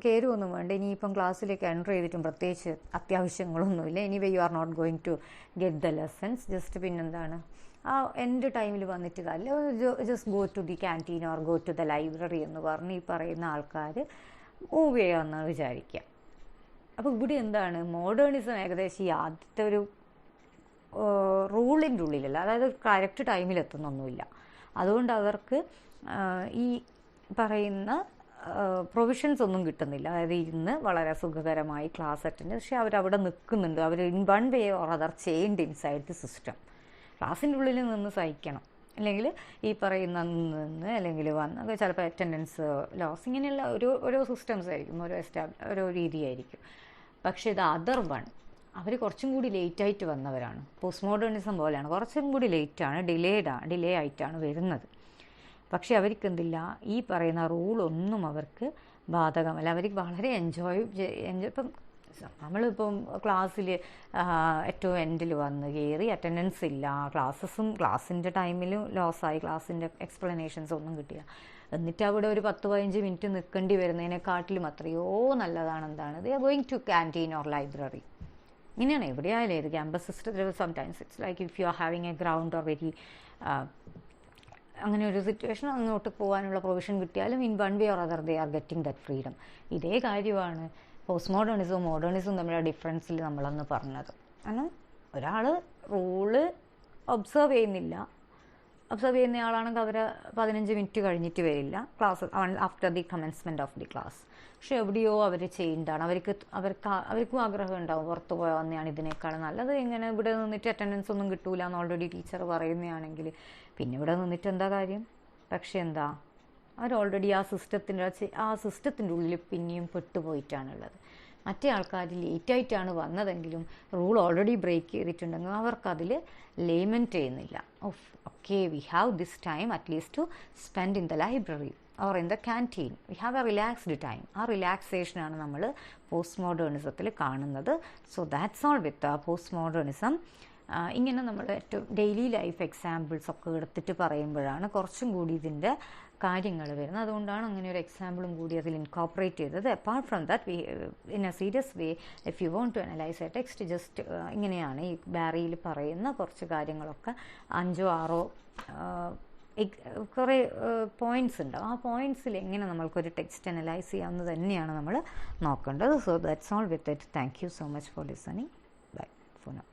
കയറുമൊന്നും വേണ്ട, ഇനിയിപ്പം ക്ലാസ്സിലേക്ക് എൻ്റർ ചെയ്തിട്ടും പ്രത്യേകിച്ച് അത്യാവശ്യങ്ങളൊന്നുമില്ല, anyway you are not going to get the lessons, just പിന്നെന്താണ് ആ എൻഡ് ടൈമിൽ വന്നിട്ട് just go to the canteen or go to the library എന്ന് പറഞ്ഞ് ഈ പറയുന്ന ആൾക്കാർ മൂവ് ചെയ്യാമെന്ന് വിചാരിക്കുക. അപ്പോൾ ഇവിടെ എന്താണ് മോഡേണിസം ഏകദേശം ഈ ആദ്യത്തെ ഒരു റൂളിൻ്റെ ഉള്ളിലല്ല, അതായത് കറക്റ്റ് ടൈമിലെത്തുന്നൊന്നുമില്ല. അതുകൊണ്ട് അവർക്ക് ഈ പറയുന്ന പ്രൊവിഷൻസ് ഒന്നും കിട്ടുന്നില്ല. അതായത് ഇരുന്ന് വളരെ സുഖകരമായി ക്ലാസ് അറ്റൻഡ്, പക്ഷേ അവരവിടെ നിൽക്കുന്നുണ്ട്. അവർ in one way or other changed inside the system. ക്ലാസ്സിൻ്റെ ഉള്ളിൽ നിന്ന് സഹിക്കണം, അല്ലെങ്കിൽ ഈ പറയുന്ന നിന്ന് അല്ലെങ്കിൽ വന്ന് ചിലപ്പോൾ അറ്റൻഡൻസ് ലോസ്, ഇങ്ങനെയുള്ള ഓരോ സിസ്റ്റംസ് ആയിരിക്കും, ഓരോ രീതിയായിരിക്കും. പക്ഷേ ഇത് അതർ വൺ, അവർ കുറച്ചും കൂടി ലേറ്റായിട്ട് വന്നവരാണ്. പോസ്റ്റ് മോഡേണിസം പോലെയാണ്, കുറച്ചും കൂടി ലേറ്റാണ്, ഡിലേ ആയിട്ടാണ് വരുന്നത്. പക്ഷേ അവർക്ക് എന്തില്ല, ഈ പറയുന്ന റൂളൊന്നും അവർക്ക് ബാധകമല്ല. അവർക്ക് വളരെ എൻജോയ് ഇപ്പം നമ്മളിപ്പം ക്ലാസ്സിൽ ഏറ്റവും എൻഡിൽ വന്ന് കയറി അറ്റൻഡൻസ് ഇല്ല, ക്ലാസ്സിൻ്റെ ടൈമിലും ലോസായി, ക്ലാസ്സിൻ്റെ എക്സ്പ്ലനേഷൻസ് ഒന്നും കിട്ടില്ല, എന്നിട്ട് അവിടെ ഒരു 10-15 മിനിറ്റ് നിൽക്കേണ്ടി വരുന്നതിനെക്കാട്ടിലും എത്രയോ നല്ലതാണ് എന്താണ് they are going to canteen or library. ഇങ്ങനെയാണ് എവിടെയായാലും ഏത് ക്യാമ്പസ് സിസ്റ്റത്തിൽ sometimes it's like if you are having a ground or very അങ്ങനെ ഒരു സിറ്റുവേഷൻ അങ്ങോട്ട് പോകാനുള്ള പ്രൊവിഷൻ കിട്ടിയാലും in one way or other they are getting that freedom. ഇതേ കാര്യമാണ് പോസ്റ്റ് മോഡേണിസവും മോഡേണിസവും തമ്മിലുള്ള ഡിഫറൻസിൽ നമ്മളന്ന് പറഞ്ഞത്. കാരണം ഒരാൾ റൂള് ഒബ്സർവ് ചെയ്യുന്നില്ല, ഒബ്സർവ് ചെയ്യുന്നയാളാണെങ്കിൽ അവർ 15 മിനിറ്റ് കഴിഞ്ഞിട്ട് വരില്ല class after the commencement of the class. പക്ഷെ എവിടെയോ അവർ ചെയ്യുന്നതാണ്. അവർക്കും ആഗ്രഹം ഉണ്ടാവും പുറത്ത് പോയാൽ വന്നെയാണ് ഇതിനേക്കാൾ നല്ലത്. ഇങ്ങനെ ഇവിടെ നിന്നിട്ട് അറ്റൻഡൻസ് ഒന്നും കിട്ടൂല എന്ന് ഓൾറെഡി ടീച്ചർ പറയുന്നതാണെങ്കിൽ പിന്നെ ഇവിടെ നിന്നിട്ട് എന്താ കാര്യം? പക്ഷെ എന്താ, അവർ ഓൾറെഡി ആ സിസ്റ്റത്തിൻ്റെ ഉള്ളിൽ പിന്നെയും പെട്ടുപോയിട്ടാണുള്ളത്. മറ്റേ ആൾക്കാർ ലേറ്റായിട്ടാണ് വന്നതെങ്കിലും റൂൾ ഓൾറെഡി ബ്രേക്ക് ചെയ്തിട്ടുണ്ടെങ്കിൽ അവർക്കതിൽ ലേമെൻറ്റ് ചെയ്യുന്നില്ല. Okay, we have this time at least two spend in the library or in the canteen. We have A relaxed time. ആ റിലാക്സേഷനാണ് നമ്മൾ പോസ്റ്റ് മോഡേണിസത്തിൽ കാണുന്നത്. So that's all with post modernism. ഇങ്ങനെ നമ്മൾ ഏറ്റവും ഡെയിലി ലൈഫ് എക്സാമ്പിൾസ് ഒക്കെ എടുത്തിട്ട് പറയുമ്പോഴാണ് കുറച്ചും കൂടി ഇതിൻ്റെ കാര്യങ്ങൾ വരുന്നത്. അതുകൊണ്ടാണ് അങ്ങനെ ഒരു എക്സാമ്പിളും കൂടി അതിൽ ഇൻകോപ്പറേറ്റ് ചെയ്തത്. Apart from that we in a serious way if you want to analyse a text just ഇങ്ങനെയാണ് ഈ ബാരിയിൽ പറയുന്ന കുറച്ച് കാര്യങ്ങളൊക്കെ 5 6 കുറേ പോയിൻറ്റ്സ് ഉണ്ട്. ആ പോയിൻറ്റ്സിൽ എങ്ങനെ നമ്മൾക്കൊരു ടെക്സ്റ്റ് അനലൈസ് ചെയ്യാമെന്ന് തന്നെയാണ് നമ്മൾ നോക്കേണ്ടത്. So that's all with it. Thank you so much for listening. Bye for now.